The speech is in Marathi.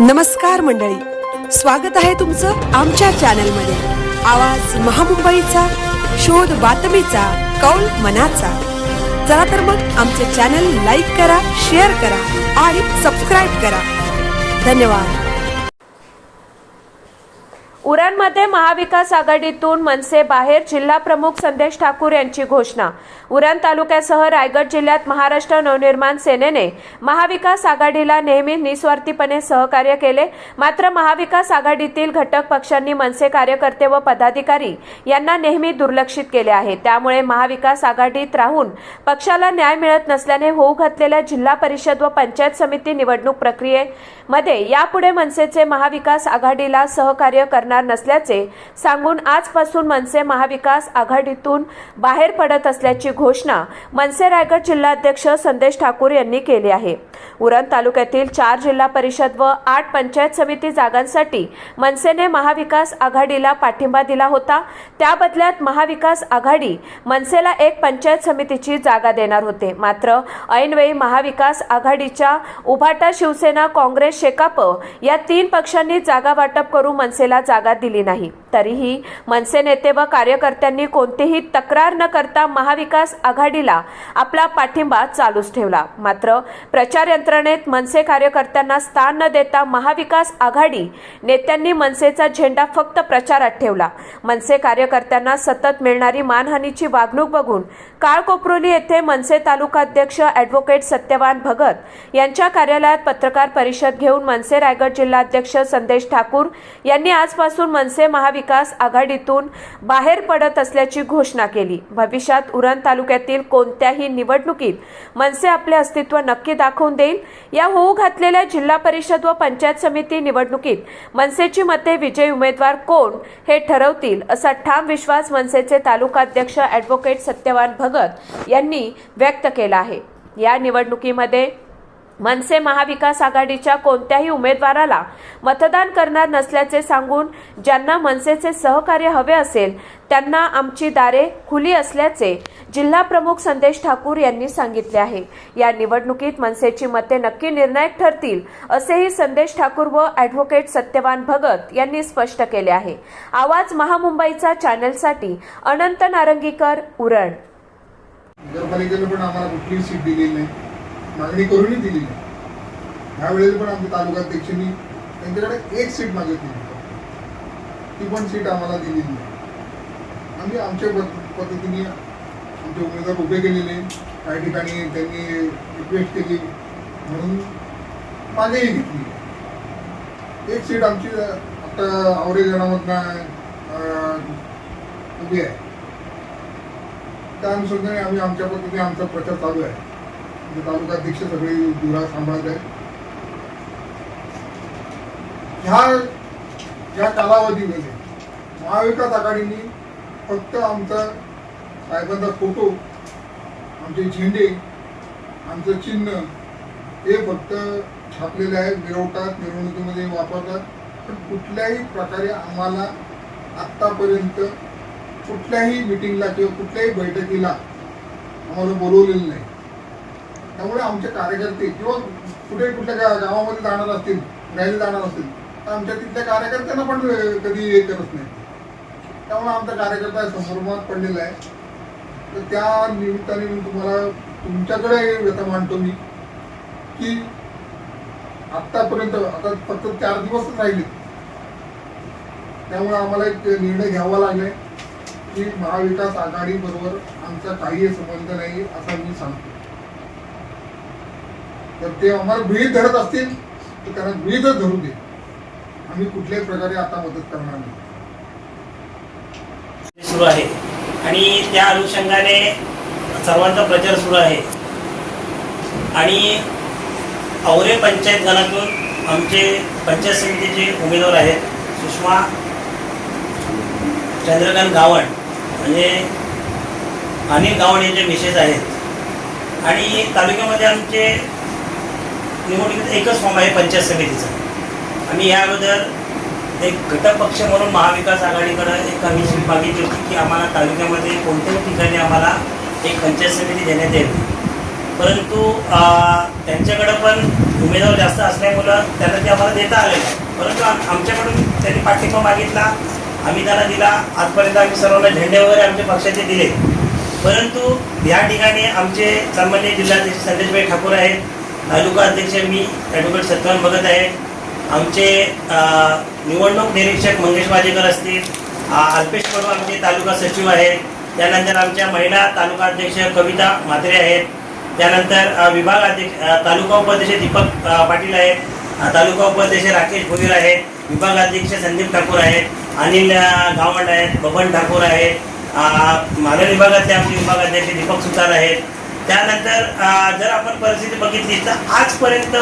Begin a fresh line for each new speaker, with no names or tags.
नमस्कार मंडळी, स्वागत आहे तुमचं आमच्या चॅनलमध्ये। आवाज महामुंबईचा, शोध बातमीचा, कौल मनाचा। चला तर मग आमचे चॅनल लाईक करा, शेअर करा आणि सबस्क्राईब करा। धन्यवाद।
उरणमध्ये महाविकास आघाडीतून मनसे बाहेर, जिल्हा प्रमुख संदेश ठाकूर यांची घोषणा। उरण तालुक्यासह रायगड जिल्ह्यात महाराष्ट्र नवनिर्माण सेनेने महाविकास आघाडीला नेहमी निस्वार्थीपणे सहकार्य केले। मात्र महाविकास आघाडीतील घटक पक्षांनी मनसे कार्यकर्ते व पदाधिकारी यांना नेहमी दुर्लक्षित केले आहे। त्यामुळे महाविकास आघाडीत राहून पक्षाला न्याय मिळत नसल्याने होऊ घातलेल्या जिल्हा परिषद व पंचायत समिती निवडणूक प्रक्रियेमध्ये यापुढे मनसेचे महाविकास आघाडीला सहकार्य करणार नसल्याचे सांगून आजपासून मनसे महाविकास आघाडीतून बाहेर पडत असल्याची घोषणा मनसे रायगड जिल्हाध्यक्ष संदेश ठाकूर यांनी केली आहे। उरण तालुक्यातील 4 जिल्हा परिषद व 8 पंचायत समिती जागांसाठी मनसेने महाविकास आघाडीला पाठिंबा दिला होता। त्या बदल्यात महाविकास आघाडी मनसेला एक पंचायत समितीची जागा देणार होते। मात्र ऐनवेळी महाविकास आघाडीच्या उभाटा, शिवसेना, काँग्रेस, शेकाप या 3 पक्षांनी जागा वाटप करून मनसेला जागा दिली नाही। तरीही मनसे नेते व कार्यकर्त्यांनी कोणतीही तक्रार न करता महाविकास आघाडीला आपला पाठिंबा चालूच ठेवला। मात्र प्रचार यंत्रणेत मनसे कार्यकर्त्यांना स्थान न देता महाविकास आघाडी नेत्यांनी मनसेचा झेंडा फक्त प्रचारात ठेवला। मनसे कार्यकर्त्यांना सतत मिळणारी मानहानीची वागणूक बघून काळकोपरोली येथे मनसे तालुकाध्यक्ष ॲडव्होकेट सत्यवान भगत यांच्या कार्यालयात पत्रकार परिषद घेऊन मनसे रायगड जिल्हाध्यक्ष संदेश ठाकूर यांनी आजपासून मनसे महाविकास आघाडीतून बाहेर पडत असल्याची घोषणा केली। भविष्यात उरण तालुक्यातील कोणत्याही निवडणुकीत मनसे आपले अस्तित्व नक्की दाखवून देईल। या होऊ घातलेल्या जिल्हा परिषद व पंचायत समिती निवडणुकीत मनसेची मते विजयी उमेदवार कोण हे ठरवतील असा ठाम विश्वास मनसेचे तालुकाध्यक्ष ॲडव्होकेट सत्यवान भगत यांनी व्यक्त केला आहे। या निवडणुकीमध्ये मनसे महाविकास आघाडीच्या कोणत्याही उमेदवाराला मतदान करणार नसल्याचे सांगून ज्यांना मनसेचे सहकार्य हवे असेल त्यांना आमची दारे खुली असल्याचे जिल्हा प्रमुख संदेश ठाकूर यांनी सांगितले आहे। या निवडणुकीत मनसेची मते नक्की निर्णायक ठरतील असेही संदेश ठाकूर व ॲडव्होकेट सत्यवान भगत यांनी स्पष्ट केले आहे। आवाज महामुंबईचा चॅनलसाठी अनंत नारंगीकर, उरण।
नगरपालिकेने पण आम्हाला कुठलीही सीट दिलेली नाही, मागणी करूनही दिली नाही। ह्यावेळेस पण आमच्या तालुकाध्यक्षांनी त्यांच्याकडे एक सीट मागितली, ती पण सीट आम्हाला दिलेली नाही। आम्ही आमच्या पद्धतीने आमचे उमेदवार उभे केलेले, काही ठिकाणी त्यांनी रिक्वेस्ट केली म्हणून मागेही घेतली। एक सीट आमची आता आवरे गणामधनं उभी आहे। त्या अनुषंगाने आम्ही आमच्या पद्धतीने आमचा प्रचार चालू आहे। तालुकाध्यक्ष सगळे दुरा सांभाळत आहेत। ह्या कालावधीमध्ये महाविकास आघाडीने फक्त आमचा साहेबांचा फोटो, आमचे झेंडे, आमचं चिन्ह हे फक्त छापलेले आहे, मिरवतात, मिरवणुकीमध्ये वापरतात। पण कुठल्याही प्रकारे आम्हाला आत्तापर्यंत कुठल्याही मिटिंगला किंवा कुठल्याही बैठकीला आम्हाला बोलवलेलं नाही। त्यामुळे आमचे कार्यकर्ते किंवा कुठल्या गावामध्ये जाणार असतील, रॅली जाणार असतील तर आमच्या तिथल्या कार्यकर्त्यांना पण कधी हे करत नाही। त्यामुळे आमचा कार्यकर्ता संभ्रमात पडलेला आहे। तर त्या निमित्ताने मी तुम्हाला तुमच्याकडे व्यथा मांडतो मी की आत्तापर्यंत आता फक्त 4 दिवसच राहिले, त्यामुळे आम्हाला एक निर्णय घ्यावा लागलाय की महाविकास आघाडी बरोबर आमचा काही संबंध नाही असा मी सांगतो। तर ते आम्हाला गृहीत धरत असतील तर त्यांना गृहीतच धरू दे, आम्ही कुठल्याही प्रकारे आता मदत करणार नाही।
सुरू आहे आणि त्या अनुषंगाने सर्वांचा प्रचार सुरू आहे। आणि औरे पंचायत गणातून आमचे पंचायत समितीचे उमेदवार आहेत सुषमा चंद्रकांत गावण, म्हणजे अनिल गावण यांचे मिसेस आहेत। आणि तालुक्यामध्ये आमचे निवडणुकीत एकच फॉर्म आहे पंचायत समितीचा। आम्ही या अगोदर एक घटक पक्ष म्हणून महाविकास आघाडीकडे एक आम्ही सीट मागितली होती की आम्हाला तालुक्यामध्ये कोणत्याही ठिकाणी आम्हाला एक पंचायत समिती देण्यात येईल, परंतु त्यांच्याकडं पण उमेदवार जास्त असल्यामुळं त्यांना ते आम्हाला देता आले नाही. परंतु आमच्याकडून त्यांनी पाठिंबा मागितला, आम्ही त्यांना दिला. आजपर्यंत आम्ही सर्वांना झेंडे वगैरे आमच्या पक्षाचे दिले. परंतु या ठिकाणी आमचे सन्माननीय जिल्हाध्यक्ष संदेशभाई ठाकूर आहेत, तालुका अध्यक्ष मी ॲडव्होकेट सत्यवान भगत आहेत, आमचे निवडणूक निरीक्षक मंगेश वाजेकर असतील, अल्पेश कडू आमचे तालुका सचिव आहेत, त्यानंतर आमच्या महिला तालुका अध्यक्ष कविता म्हात्रे आहेत, त्यानंतर विभाग अध्यक्ष तालुका उपाध्यक्ष दीपक पाटील आहेत, तालुका उपाध्यक्ष राकेश भोईर आहेत, विभाग अध्यक्ष संदीप ठाकूर आहेत, अनिल गावंड आहेत, बबन ठाकूर आहेत, मालवण विभागातले आमचे विभाग अध्यक्ष दीपक सुतार आहेत. त्यानंतर जर आपण परिस्थिती बघितली तर आजपर्यंत